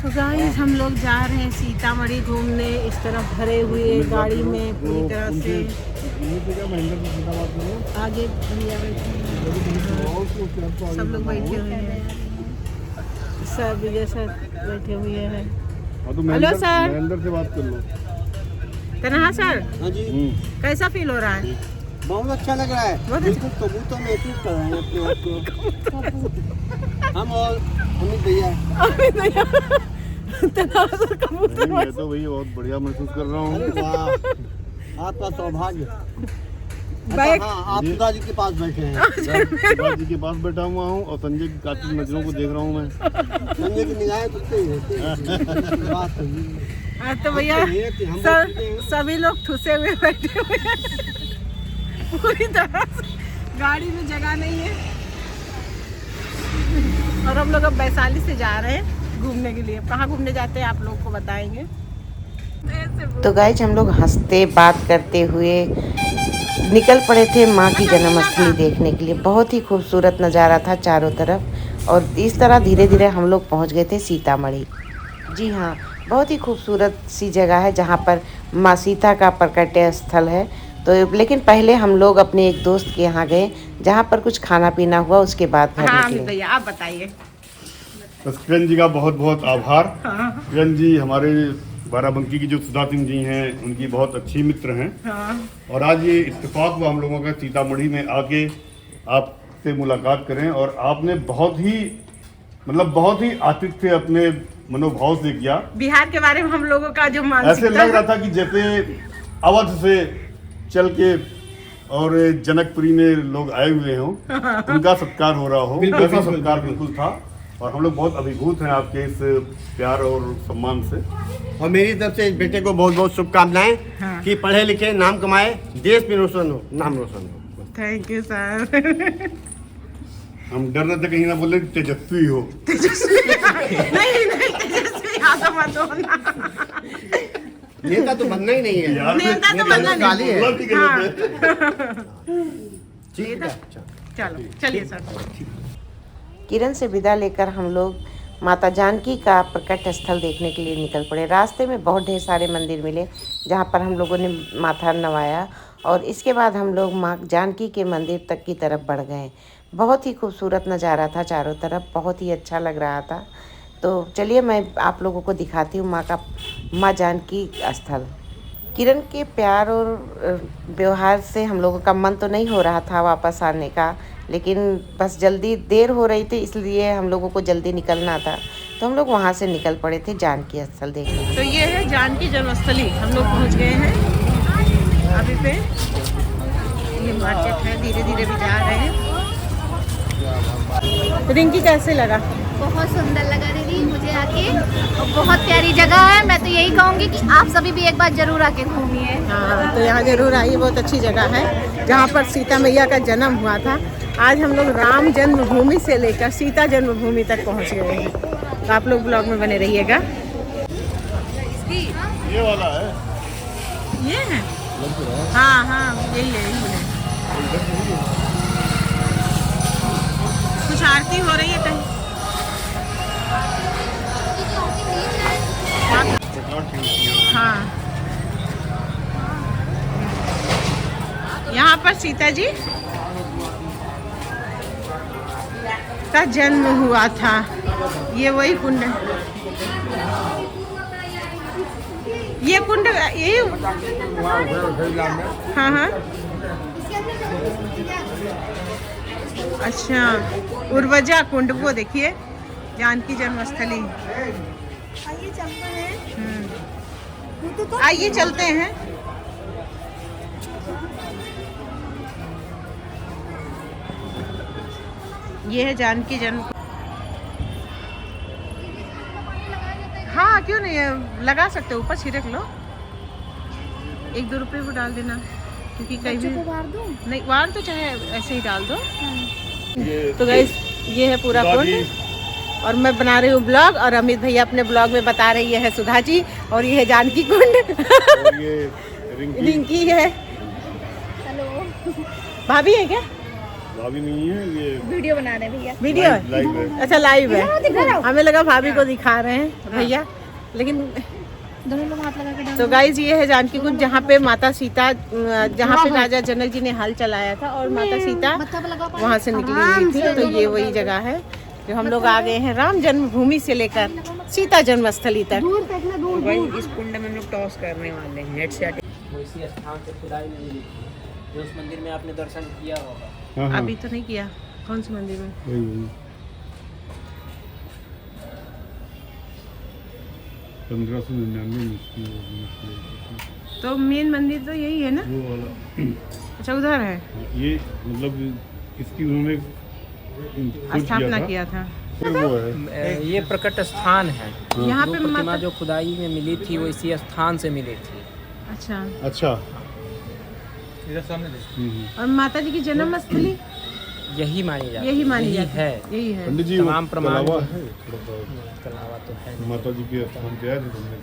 तो गाइस हम लोग जा रहे हैं सीतामढ़ी घूमने। इस तरफ भरे हुए गाड़ी में पूरी तरह से आगे भैया बैठे हैं, सब लोग बैठे हुए हैं, सब जैसा बैठे हुए हैं। हेलो सर, अंदर से बात कर लो। तनहा सर, हाँ जी, कैसा फील हो रहा है? बहुत अच्छा लग रहा है। बहुत बिल्कुल कबूतर महसूस कर रहे हैं अपने आप को। हम और अमित भैया। तनहा सर कबूतर मैं तो भैया बहुत बढ़िया महसूस कर रहा हूँ। अरे वाह, आपका सौभाग्य। बैग हाँ, आप सुधा जी के पास बैठे हैं। शिवाजी जी के पास बैठा हुआ हूँ और संजय की कातिल नजरों को देख रहा हूँ मैं। संजय की निगाहें तो सही रहती बात सही है। आज तो भैया सर सभी लोग ठुसे हुए बैठे हुए हैं पूरी तरह से, गाड़ी में जगह नहीं है। और हम लोग अब वैशाली से जा रहे हैं घूमने के लिए। कहाँ घूमने जाते हैं आप लोग को बताएंगे। तो गाइज हम लोग हंसते बात करते हुए निकल पड़े थे माँ की जन्मस्थली देखने के लिए। बहुत ही खूबसूरत नज़ारा था चारों तरफ, और इस तरह धीरे धीरे हम लोग पहुँच गए थे सीतामढ़ी। जी हाँ, बहुत ही खूबसूरत सी जगह है जहाँ पर माँ सीता का प्रकट स्थल है। तो लेकिन पहले हम लोग अपने एक दोस्त के यहाँ गए जहाँ पर कुछ खाना पीना हुआ, उसके बाद घर हाँ निकले। भैया आप बताइए। बस किरण जी का बहुत बहुत आभार। हाँ, किरण जी हमारे बाराबंकी की जो सुधा सिंह जी हैं, उनकी बहुत अच्छी मित्र हैं। हाँ, और आज ये इत्तेफाक हुआ हम लोगों का सीतामढ़ी में आके आपसे मुलाकात करें, और आपने बहुत ही आतिथ्य अपने मनोभाव से किया। बिहार के बारे में हम लोगों का जो ऐसे मानसिकता लग रहा था कि जैसे अवध से चल के और जनकपुरी में लोग आए हुए हों, उनका सत्कार हो रहा हो, वैसा सत्कार बिल्कुल था। और हम लोग बहुत अभिभूत हैं आपके इस प्यार और सम्मान से। और मेरी तरफ से इस बेटे को बहुत बहुत शुभकामनाएं। हाँ। कि पढ़े लिखे, नाम कमाए, देश में रोशन हो, नाम रोशन हो। Thank you sir. हम डर रहे थे कहीं ना बोले तेजस्वी हो। नहीं तेजस्वी यादव मत होना। नेता तो बनना ही नहीं है। यार नेता तो बनना नहीं। गाली है। बोला भी गलत है। ठीक है। चलो चलिए सर। किरण से विदा लेकर हम लोग माता जानकी का प्रकट स्थल देखने के लिए निकल पड़े। रास्ते में बहुत ढेर सारे मंदिर मिले जहाँ पर हम लोगों ने माथा नवाया, और इसके बाद हम लोग माँ जानकी के मंदिर तक की तरफ बढ़ गए। बहुत ही खूबसूरत नज़ारा था चारों तरफ, बहुत ही अच्छा लग रहा था। तो चलिए मैं आप लोगों को दिखाती हूँ माँ जानकी स्थल। किरण के प्यार और व्यवहार से हम लोगों का मन तो नहीं हो रहा था वापस आने का, लेकिन बस जल्दी देर हो रही थी, इसलिए हम लोगों को जल्दी निकलना था। तो हम लोग वहाँ से निकल पड़े थे जानकी स्थल देखने। तो ये है जानकी जन्मस्थली, हम लोग पहुँच गए हैं अभी पे। ये मार्केट है, धीरे धीरे भी जा रहे हैं। रिंकी कैसे लगा? बहुत सुंदर लगा दीदी मुझे आके, और बहुत प्यारी जगह है। मैं तो यही कहूँगी कि आप सभी भी एक बार जरूर आके घूमिए। हाँ, तो यहाँ जरूर आइए, बहुत अच्छी जगह है जहाँ पर सीता मैया का जन्म हुआ था। आज हम लोग राम जन्मभूमि से लेकर सीता जन्मभूमि तक पहुँच गए हैं। तो आप लोग ब्लॉग में बने रहिएगा। ये वाला है। ये है? हाँ यही है। कुछ आरती हो रही है कहीं? हाँ, यहाँ पर सीता जी का जन्म हुआ था। ये वही कुंड है, ये कुंड यही। हाँ अच्छा, उर्वजा कुंड, वो देखिए जानकी जन्मस्थली। आइए चलते हैं। ये है जानकी जन्म। हाँ क्यों नहीं है, लगा सकते हो, ऊपर छिड़क लो, 1-2 रुपए वो डाल देना, क्योंकि कहीं भी नहीं वार तो चाहे ऐसे ही डाल दो। तो गाइस ये है पूरा कुंड, और मैं बना रही हूँ ब्लॉग, और अमित भैया अपने ब्लॉग में बता रही है सुधा जी, और ये है जानकी कुंड। और ये रिंकी है। हेलो, भाभी है क्या? भाभी नहीं है ये, वीडियो बना रहे हैं भैया। वीडियो लाइव है। अच्छा लाइव है, हमें लगा भाभी को दिखा रहे हैं भैया, लेकिन दोनों लोग हाथ लगा के डांस। तो गाइज ये है जानकी कुंज, जहाँ पे माता सीता, जहाँ पे राजा जनक जी ने हल चलाया था और माता सीता वहाँ से निकली हुई थी। तो ये वही जगह है जो हम लोग आ गए हैं राम जन्मभूमि से लेकर सीता जन्मस्थली तक। इस कुंड में हम लोग टॉस करने वाले हैं नेट से। वैसी स्थान से खुदाई मिली थी, उस मंदिर में आपने दर्शन किया होगा। हाँ, हाँ। अभी तो नहीं किया। कौन से मंदिर में? वही 1599 में। तो मेन मंदिर तो यही है ना? वो वाला अच्छा उधर है, ये मतलब इसकी उन्होंने खोज स्थापना किया था। फिर वो है ये प्रकट स्थान है। यहाँ जो पे प्रतिमा माता, जो खुदाई में मिली थी वो इसी स्थान से मिली थी। अच्छा, अच्छा। और माता जी की जन्मस्थली यही मानी जाती यही मानी जाती है। यही है। पंडित जी तमाम प्रमाण तलावा जो है थोड़ा सा, कलावा तो है। माता जी के स्थान पे आए थे तुमने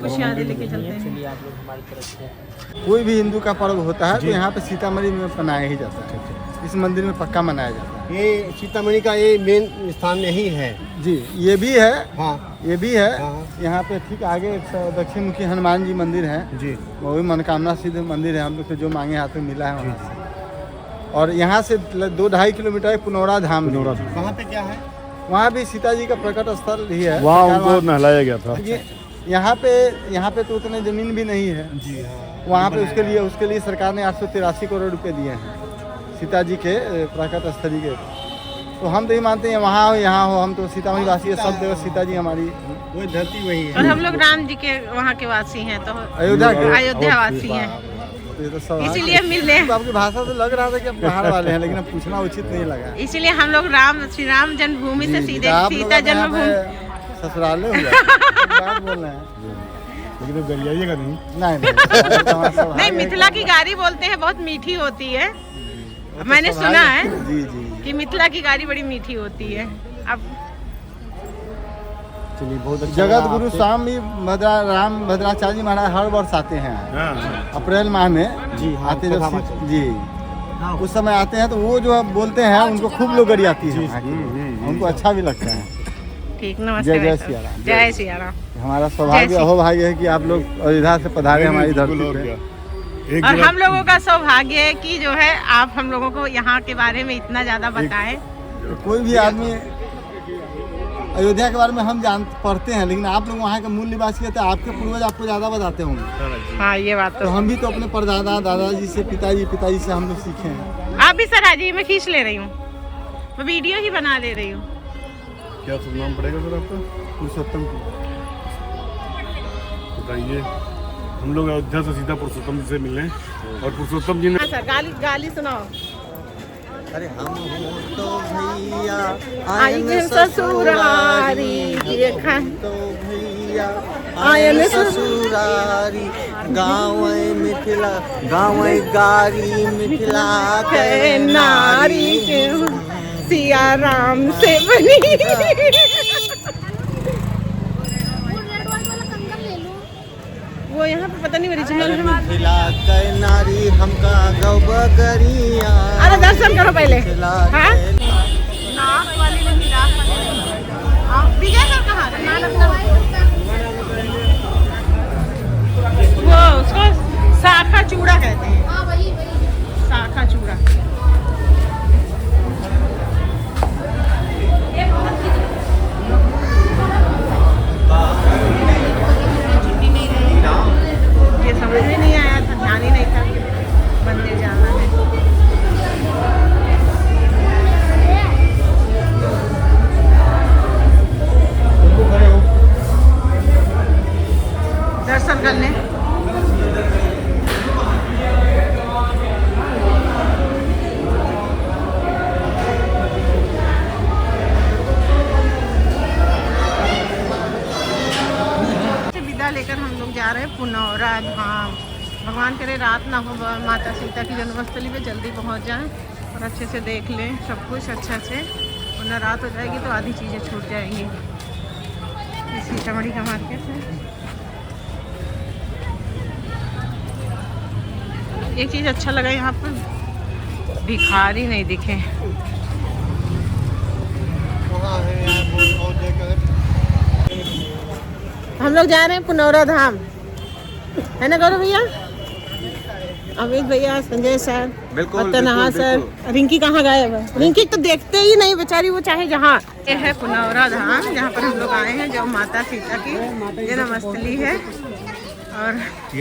कुछ याद लेके चलते हैं। चलिए आप लोग हमारी तरफ से। कोई भी हिंदू का पर्व होता है तो यहाँ पे सीतामढ़ी में मनाया ही जाता है। इस मंदिर में पक्का मनाया जाता है। ये सीतामढ़ी का ये मेन स्थान यही है। जी ये भी है, हाँ ये भी है। हाँ। यहाँ पे ठीक आगे एक दक्षिण मुखी हनुमान जी मंदिर है जी। वो भी मनोकामना सिद्ध मंदिर है। हम लोग को जो मांगे हाथ में मिला है वहाँ से। और यहाँ से 2-2.5 किलोमीटर पुनौरा धाम। वहाँ पे क्या है? वहाँ भी सीता जी का प्रकट स्थल ही है। वहाँ उनको नहलाया गया था। यहाँ पे तो उतने जमीन भी नहीं है जी हाँ। वहाँ पे उसके लिए सरकार ने 883 करोड़ रुपए दिए हैं सीता जी के प्रकट स्थली के। तो हम तो ये मानते हैं वहाँ हो यहाँ हो, हम तो सीतामढ़ी वासी है, सब जगह सीता जी हमारी वो धरती वही है। और हम लोग राम जी के वहाँ के वासी हैं, तो अयोध्या के। अयोध्या वासी हैं, तो ये तो सब इसीलिए मिलने, तो आपकी भाषा से लग रहा था कि आप बाहर वाले हैं, लेकिन अब पूछना उचित नहीं लगा। इसीलिए हम लोग श्री राम जन्मभूमि से सीधे आप लोग सीता अब यहाँ जन्मभूमि। पे ससुराले हो गए बात बोल रहे हैं। लेकिन तो गरियाइएगा नहीं। नहीं नहीं, मिथिला की गाड़ी बोलते हैं बहुत मीठी होती है, मैंने सुना है जी जी। कि मिथिला की गाड़ी बड़ी मीठी होती है। अब चलिए बहुत अच्छा। जगत गुरु स्वामी राम भद्राचार्य जी महाराज हर वर्ष आते हैं अप्रैल माह में। जी आते जब जी उस समय आते हैं तो वो जो बोलते हैं उनको खूब लोग गरी आती है, उनको अच्छा भी लगता है। ठीक, नमस्ते। जय सिया राम। जय सिया राम। हमारा सौभाग्य अहोभाग्य है कि आप लोग अयोध्या से पधारे हमारी धरती पे। और हम लोगों का सौभाग्य है कि जो है आप हम लोगों को यहाँ के बारे में इतना ज्यादा बताएं। कोई भी आदमी अयोध्या के बारे में हम पढ़ते हैं, लेकिन आप लोग वहाँ के मूल निवासी हैं तो आपके पूर्वज आपको ज़्यादा बताते होंगे। हाँ ये बात तो हम भी तो अपने परदादा दादाजी से पिताजी से हम लोग सीखे हैं। आप भी सर आज मैं खींच ले रही हूँ, मैं वीडियो ही बना ले रही हूँ। क्या सब नाम पड़ेगा सर आपका? पुरुषोत्तम बताइए। हम लोग अयोध्या से सीधा पुरुषोत्तम जी से मिले और पुरुषोत्तम जी ने हाँ सर, गाली सुनाओ। अरे हम तो भैया आयन ससुरारी देखा तो भैया आयन ससुरारी गाँव मिथिला गाँव गारी मिथिला के नारी के सिया राम से बनी। वो यहाँ पे पता नहीं ओरिजिनल है। मिथिला के नारी हमका गौबगरिया। अरे दर्शन करो पहले। हाँ? नाक वाली नहीं, नाक वाली। आप विजय सर कहाँ गए? वो उसको शाखा चूड़ा कहते हैं। हाँ वही शाखा चूड़ा। ये समझ में नहीं आया था, ध्यान ही नहीं था मंदिर जाना है। दर्शन करने विदा लेकर हम लोग जा रहे हैं पुनौरा धाम। भगवान करे रात ना हो, माता सीता की जन्मस्थली पे जल्दी पहुंच जाएं और अच्छे से देख लें सब कुछ अच्छा से, वरना रात हो जाएगी तो आधी चीज़ें छूट जाएंगी। ये सीतामढ़ी का मार्केट है। एक चीज़ अच्छा लगा यहाँ पर भिखारी नहीं दिखे। हम लोग जा रहे हैं पुनौरा धाम, है ना गौरव भैया? अमित भैया, संजय सर, तनहा सर, रिंकी कहाँ गायब है? रिंकी तो देखते ही नहीं बेचारी, वो चाहे जहाँ। ये है पुनौरा धाम जहाँ पर हम लोग आए हैं, जो माता सीता की जन्मस्थली है और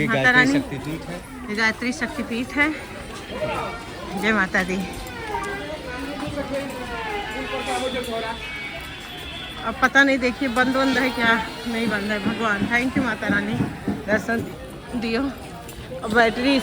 माता रानी गायत्री शक्तिपीठ है। जय माता दी। अब पता नहीं, देखिए बंद है क्या, नहीं बंद है। भगवान थैंक यू माता रानी, दर्शन दियो। अब बैटरी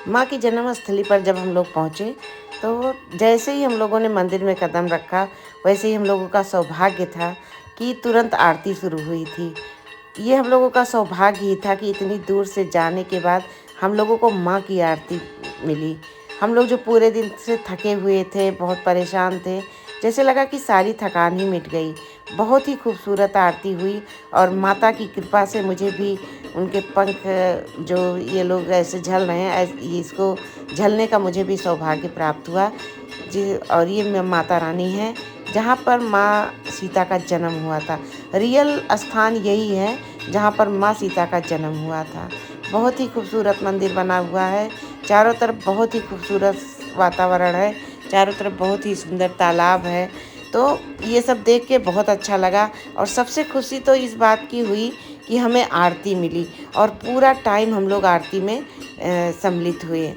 माँ की जन्मस्थली पर जब हम लोग पहुँचे तो जैसे ही हम लोगों ने मंदिर में कदम रखा, वैसे ही हम लोगों का सौभाग्य था कि तुरंत आरती शुरू हुई थी। ये हम लोगों का सौभाग्य ही था कि इतनी दूर से जाने के बाद हम लोगों को माँ की आरती मिली। हम लोग जो पूरे दिन से थके हुए थे, बहुत परेशान थे, जैसे लगा कि सारी थकान ही मिट गई। बहुत ही खूबसूरत आरती हुई और माता की कृपा से मुझे भी उनके पंख जो ये लोग ऐसे झल रहे हैं, इसको झलने का मुझे भी सौभाग्य प्राप्त हुआ जी। और ये माता रानी है जहाँ पर माँ सीता का जन्म हुआ था। रियल स्थान यही है जहाँ पर माँ सीता का जन्म हुआ था। बहुत ही खूबसूरत मंदिर बना हुआ है, चारों तरफ बहुत ही खूबसूरत वातावरण है, चारों तरफ बहुत ही सुंदर तालाब है। तो ये सब देख के बहुत अच्छा लगा और सबसे खुशी तो इस बात की हुई कि हमें आरती मिली और पूरा टाइम हम लोग आरती में सम्मिलित हुए।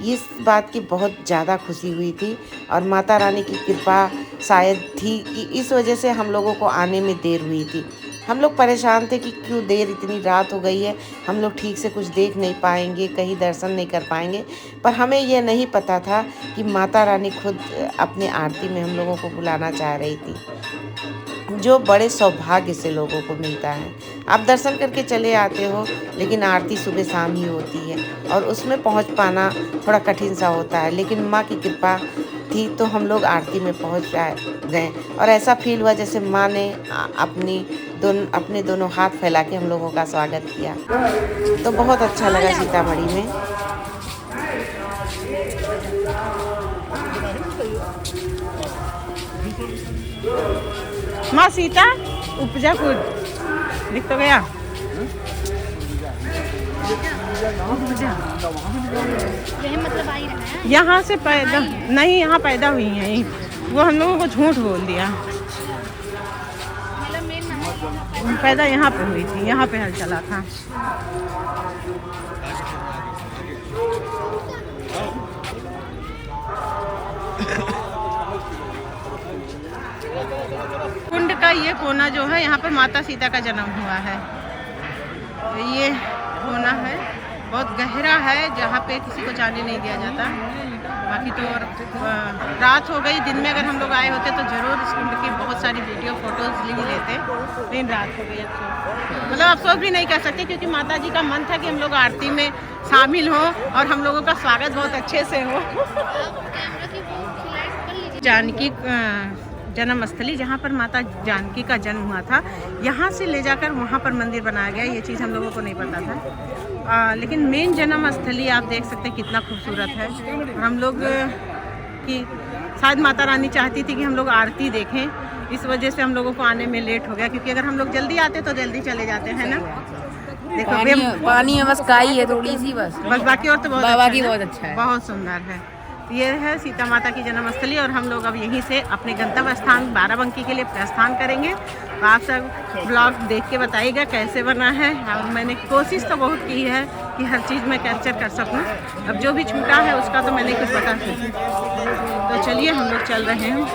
इस बात की बहुत ज़्यादा खुशी हुई थी और माता रानी की कृपा शायद थी कि इस वजह से हम लोगों को आने में देर हुई थी। हम लोग परेशान थे कि क्यों देर, इतनी रात हो गई है, हम लोग ठीक से कुछ देख नहीं पाएंगे, कहीं दर्शन नहीं कर पाएंगे। पर हमें यह नहीं पता था कि माता रानी खुद अपने आरती में हम लोगों को बुलाना चाह रही थी, जो बड़े सौभाग्य से लोगों को मिलता है। आप दर्शन करके चले आते हो, लेकिन आरती सुबह शाम ही होती है और उसमें पहुंच पाना थोड़ा कठिन सा होता है। लेकिन माँ की कृपा थी तो हम लोग आरती में पहुंच गए और ऐसा फील हुआ जैसे माँ ने अपने दोनों हाथ फैला के हम लोगों का स्वागत किया। तो बहुत अच्छा लगा सीतामढ़ी में। माँ सीता उपजापुर दिख तो गया। मतलब आई रहा है यहाँ से पैदा नहीं, यहाँ पैदा हुई हैं। वो हम लोगों को झूठ बोल दिया। पैदा यहाँ पे हुई थी, यहाँ पे हल चला था। कुंड का ये कोना जो है, यहाँ पर माता सीता का जन्म हुआ है। ये कोना है, बहुत गहरा है, जहाँ पे किसी को जाने नहीं दिया जाता। बाकी तो रात हो गई, दिन में अगर हम लोग आए होते तो ज़रूर इस कुंड की बहुत सारी वीडियो फोटोज ले लेते, लेकिन रात हो गई। अफसोस, मतलब अफसोस भी नहीं कर सकते, क्योंकि माता जी का मन था कि हम लोग आरती में शामिल हों और हम लोगों का स्वागत बहुत अच्छे से हो। जानकी जन्मस्थली, जहाँ पर माता जानकी का जन्म हुआ था, यहाँ से ले जाकर वहाँ पर मंदिर बनाया गया। ये चीज़ हम लोगों को नहीं पता था। लेकिन मेन जन्मस्थली आप देख सकते हैं कितना खूबसूरत है। हम लोग की शायद माता रानी चाहती थी कि हम लोग आरती देखें, इस वजह से हम लोगों को आने में लेट हो गया, क्योंकि अगर हम लोग जल्दी आते तो जल्दी चले जाते हैं ना। देखो पानी में बस काई है थोड़ी सी, बस बाकी और तो बहुत बाकी बहुत अच्छा है, बहुत सुंदर है। ये है सीता माता की जन्मस्थली और हम लोग अब यहीं से अपने गंतव्य स्थान बाराबंकी के लिए प्रस्थान करेंगे। तो आप सब ब्लॉग देख के बताइएगा कैसे बना है। और मैंने कोशिश तो बहुत की है कि हर चीज़ मैं कैप्चर कर सकूं। अब जो भी छूटा है उसका तो मैंने कुछ पता नहीं। तो चलिए हम लोग चल रहे हैं।